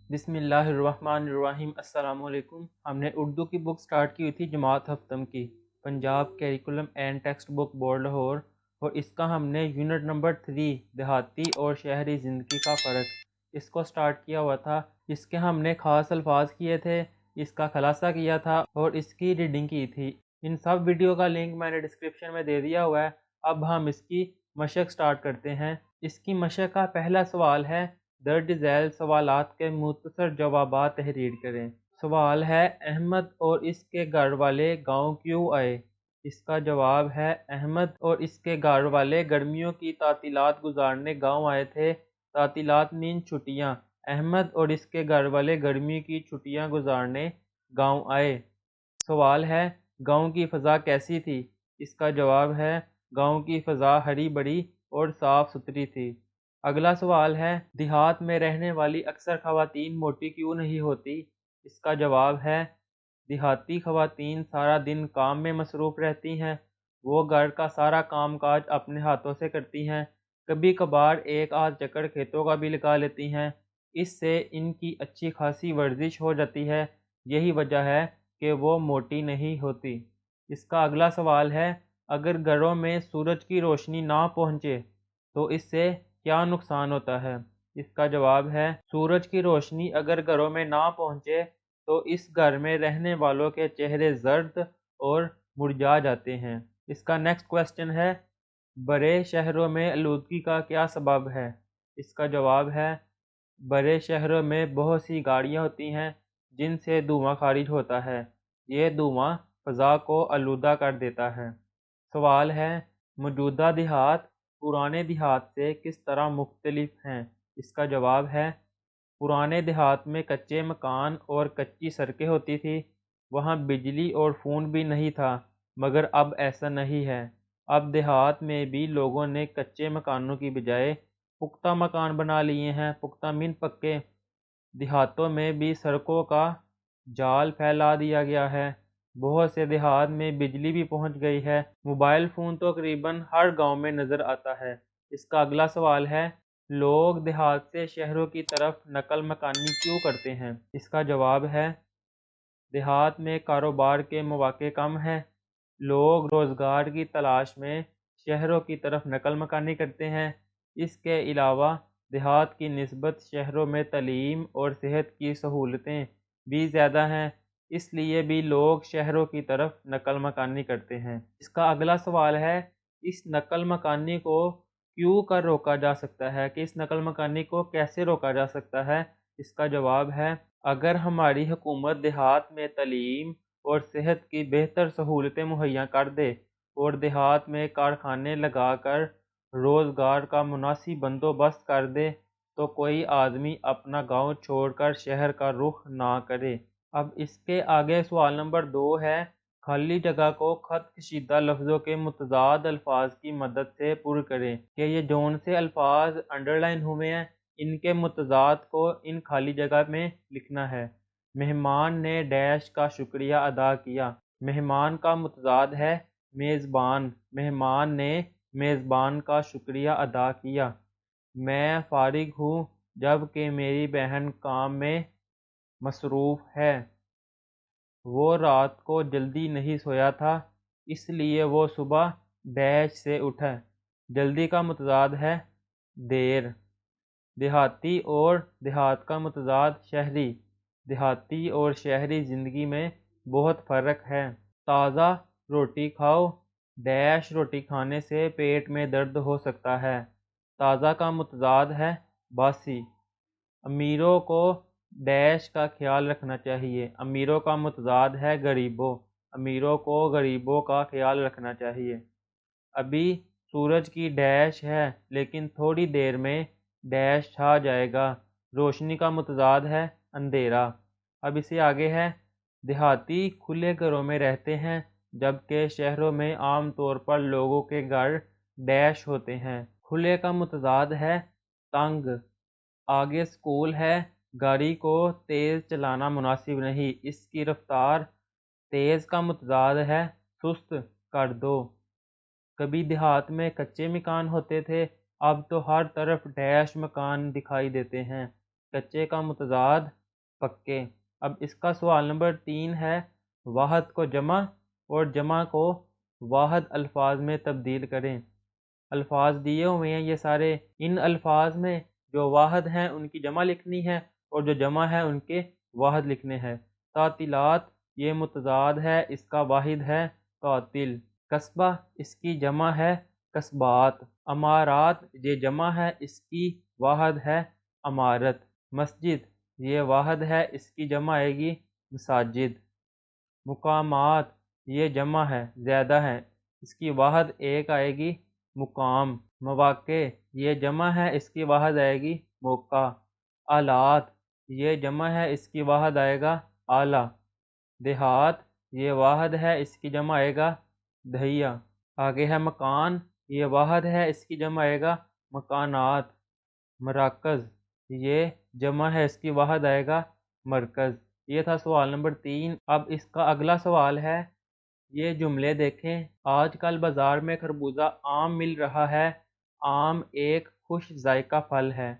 بسم اللہ الرحمن الرحیم۔ السلام علیکم۔ ہم نے اردو کی بک سٹارٹ کی ہوئی تھی جماعت ہفتم کی، Punjab curriculum and text book board Lahore, اور اس کا ہم نے یونٹ نمبر 3 دیہاتی اور شہری زندگی کا فرق اس کو سٹارٹ کیا ہوا تھا۔ اس کے ہم نے خاص الفاظ کیے تھے، اس کا خلاصہ کیا تھا اور اس کی ریڈنگ کی تھی۔ ان سب ویڈیو کا لنک میں نے ڈسکرپشن میں دے دیا ہوا ہے۔ اب ہم اس کی مشق سٹارٹ کرتے ہیں۔ اس کی مشق کا پہلا سوال ہے، درج ذیل سوالات کے مختصر جوابات تحریر کریں۔ سوال ہے، احمد اور اس کے گھر والے گاؤں کیوں آئے؟ اس کا جواب ہے، احمد اور اس کے گھر والے گرمیوں کی تعطیلات گزارنے گاؤں آئے تھے۔ تعطیلات مین چھٹیاں۔ احمد اور اس کے گھر والے گرمیوں کی چھٹیاں گزارنے گاؤں آئے۔ سوال ہے، گاؤں کی فضا کیسی تھی؟ اس کا جواب ہے، گاؤں کی فضا ہری بھری اور صاف ستھری تھی۔ اگلا سوال ہے، دیہات میں رہنے والی اکثر خواتین موٹی کیوں نہیں ہوتی؟ اس کا جواب ہے، دیہاتی خواتین سارا دن کام میں مصروف رہتی ہیں۔ وہ گھر کا سارا کام کاج اپنے ہاتھوں سے کرتی ہیں، کبھی کبھار ایک آدھ چکر کھیتوں کا بھی لگا لیتی ہیں۔ اس سے ان کی اچھی خاصی ورزش ہو جاتی ہے، یہی وجہ ہے کہ وہ موٹی نہیں ہوتی۔ اس کا اگلا سوال ہے، اگر گھروں میں سورج کی روشنی نہ پہنچے تو اس سے کیا نقصان ہوتا ہے؟ اس کا جواب ہے، سورج کی روشنی اگر گھروں میں نہ پہنچے تو اس گھر میں رہنے والوں کے چہرے زرد اور مرجھا جاتے ہیں۔ اس کا نیکسٹ کویسچن ہے، بڑے شہروں میں آلودگی کا کیا سبب ہے؟ اس کا جواب ہے، بڑے شہروں میں بہت سی گاڑیاں ہوتی ہیں جن سے دھواں خارج ہوتا ہے۔ یہ دھواں فضا کو آلودہ کر دیتا ہے۔ سوال ہے، موجودہ دیہات پرانے دیہات سے کس طرح مختلف ہیں؟ اس کا جواب ہے، پرانے دیہات میں کچے مکان اور کچی سڑکیں ہوتی تھی، وہاں بجلی اور فون بھی نہیں تھا، مگر اب ایسا نہیں ہے۔ اب دیہات میں بھی لوگوں نے کچے مکانوں کی بجائے پختہ مکان بنا لیے ہیں، پختہ مین پکے۔ دیہاتوں میں بھی سڑکوں کا جال پھیلا دیا گیا ہے، بہت سے دیہات میں بجلی بھی پہنچ گئی ہے، موبائل فون تو تقریباً ہر گاؤں میں نظر آتا ہے۔ اس کا اگلا سوال ہے، لوگ دیہات سے شہروں کی طرف نقل مکانی کیوں کرتے ہیں؟ اس کا جواب ہے، دیہات میں کاروبار کے مواقع کم ہیں، لوگ روزگار کی تلاش میں شہروں کی طرف نقل مکانی کرتے ہیں۔ اس کے علاوہ دیہات کی نسبت شہروں میں تعلیم اور صحت کی سہولتیں بھی زیادہ ہیں، اس لیے بھی لوگ شہروں کی طرف نقل مکانی کرتے ہیں۔ اس کا اگلا سوال ہے، اس نقل مکانی کو کیوں کر روکا جا سکتا ہے کہ اس نقل مکانی کو کیسے روکا جا سکتا ہے؟ اس کا جواب ہے، اگر ہماری حکومت دیہات میں تعلیم اور صحت کی بہتر سہولتیں مہیا کر دے اور دیہات میں کارخانے لگا کر روزگار کا مناسب بندوبست کر دے تو کوئی آدمی اپنا گاؤں چھوڑ کر شہر کا رخ نہ کرے۔ اب اس کے آگے سوال نمبر 2 ہے، خالی جگہ کو خط کشیدہ لفظوں کے متضاد الفاظ کی مدد سے پر کریں کہ یہ جون سے الفاظ انڈر لائن ہوئے ہیں، ان کے متضاد کو ان خالی جگہ میں لکھنا ہے۔ مہمان نے ڈیش کا شکریہ ادا کیا۔ مہمان کا متضاد ہے میزبان، مہمان نے میزبان کا شکریہ ادا کیا۔ میں فارغ ہوں جبکہ میری بہن کام میں مصروف ہے۔ وہ رات کو جلدی نہیں سویا تھا، اس لیے وہ صبح ڈیش سے اٹھا۔ جلدی کا متضاد ہے دیر۔ دیہاتی اور دیہات کا متضاد شہری۔ دیہاتی اور شہری زندگی میں بہت فرق ہے۔ تازہ روٹی کھاؤ، ڈیش روٹی کھانے سے پیٹ میں درد ہو سکتا ہے۔ تازہ کا متضاد ہے باسی۔ امیروں کو ڈیش کا خیال رکھنا چاہیے، امیروں کا متضاد ہے غریبوں، امیروں کو غریبوں کا خیال رکھنا چاہیے۔ ابھی سورج کی ڈیش ہے لیکن تھوڑی دیر میں ڈیش چھا جائے گا۔ روشنی کا متضاد ہے اندھیرا۔ اب اسے آگے ہے، دیہاتی کھلے گھروں میں رہتے ہیں جبکہ شہروں میں عام طور پر لوگوں کے گھر ڈیش ہوتے ہیں۔ کھلے کا متضاد ہے تنگ۔ آگے سکول ہے، گاڑی کو تیز چلانا مناسب نہیں، اس کی رفتار تیز کا متضاد ہے سست کر دو۔ کبھی دیہات میں کچے مکان ہوتے تھے، اب تو ہر طرف ڈیش مکان دکھائی دیتے ہیں۔ کچے کا متضاد پکے۔ اب اس کا سوال نمبر 3 ہے، واحد کو جمع اور جمع کو واحد الفاظ میں تبدیل کریں۔ الفاظ دیے ہوئے ہیں یہ سارے، ان الفاظ میں جو واحد ہیں ان کی جمع لکھنی ہے اور جو جمع ہے ان کے واحد لکھنے ہیں۔ تعطیلات یہ متضاد ہے، اس کا واحد ہے قاتل۔ قصبہ اس کی جمع ہے قصبات۔ امارات یہ جمع ہے، اس کی واحد ہے امارت۔ مسجد یہ واحد ہے، اس کی جمع آئے گی مساجد۔ مقامات یہ جمع ہے، زیادہ ہے، اس کی واحد ایک آئے گی مقام۔ مواقع یہ جمع ہے، اس کی واحد آئے گی موقع۔ آلات یہ جمع ہے، اس کی واحد آئے گا آلہ۔ دیہات یہ واحد ہے، اس کی جمع آئے گا دہیا۔ آگے ہے مکان، یہ واحد ہے، اس کی جمع آئے گا مکانات۔ مراکز یہ جمع ہے، اس کی واحد آئے گا مرکز۔ یہ تھا سوال نمبر 3۔ اب اس کا اگلا سوال ہے، یہ جملے دیکھیں۔ آج کل بازار میں خربوزہ عام مل رہا ہے۔ آم ایک خوش ذائقہ پھل ہے۔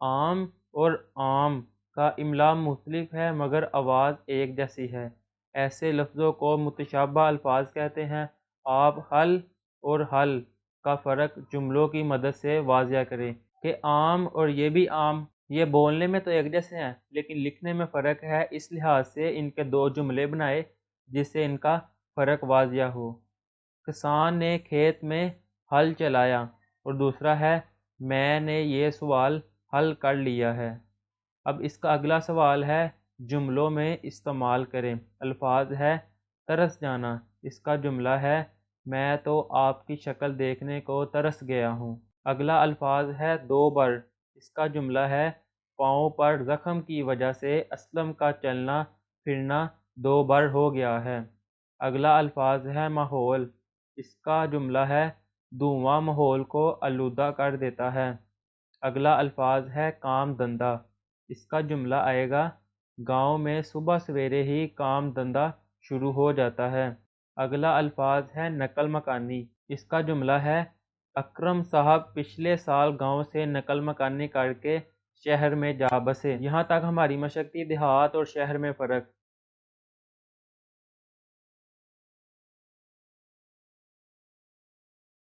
آم اور عام کا املا مختلف ہے مگر آواز ایک جیسی ہے۔ ایسے لفظوں کو متشابہ الفاظ کہتے ہیں۔ آپ حل اور حل کا فرق جملوں کی مدد سے واضح کریں کہ عام اور یہ بھی عام، یہ بولنے میں تو ایک جیسے ہیں لیکن لکھنے میں فرق ہے، اس لحاظ سے ان کے 2 جملے بنائے جس سے ان کا فرق واضح ہو۔ کسان نے کھیت میں ہل چلایا، اور دوسرا ہے میں نے یہ سوال حل کر لیا ہے۔ اب اس کا اگلا سوال ہے، جملوں میں استعمال کریں۔ الفاظ ہے ترس جانا، اس کا جملہ ہے میں تو آپ کی شکل دیکھنے کو ترس گیا ہوں۔ اگلا الفاظ ہے 2 بر، اس کا جملہ ہے پاؤں پر زخم کی وجہ سے اسلم کا چلنا پھرنا 2 بر ہو گیا ہے۔ اگلا الفاظ ہے ماحول، اس کا جملہ ہے دھواں ماحول کو آلودہ کر دیتا ہے۔ اگلا الفاظ ہے کام دھندا، اس کا جملہ آئے گا گاؤں میں صبح سویرے ہی کام دھندا شروع ہو جاتا ہے۔ اگلا الفاظ ہے نقل مکانی، اس کا جملہ ہے اکرم صاحب پچھلے سال گاؤں سے نقل مکانی کر کے شہر میں جا بسے۔ یہاں تک ہماری مشق تھی دیہات اور شہر میں فرق۔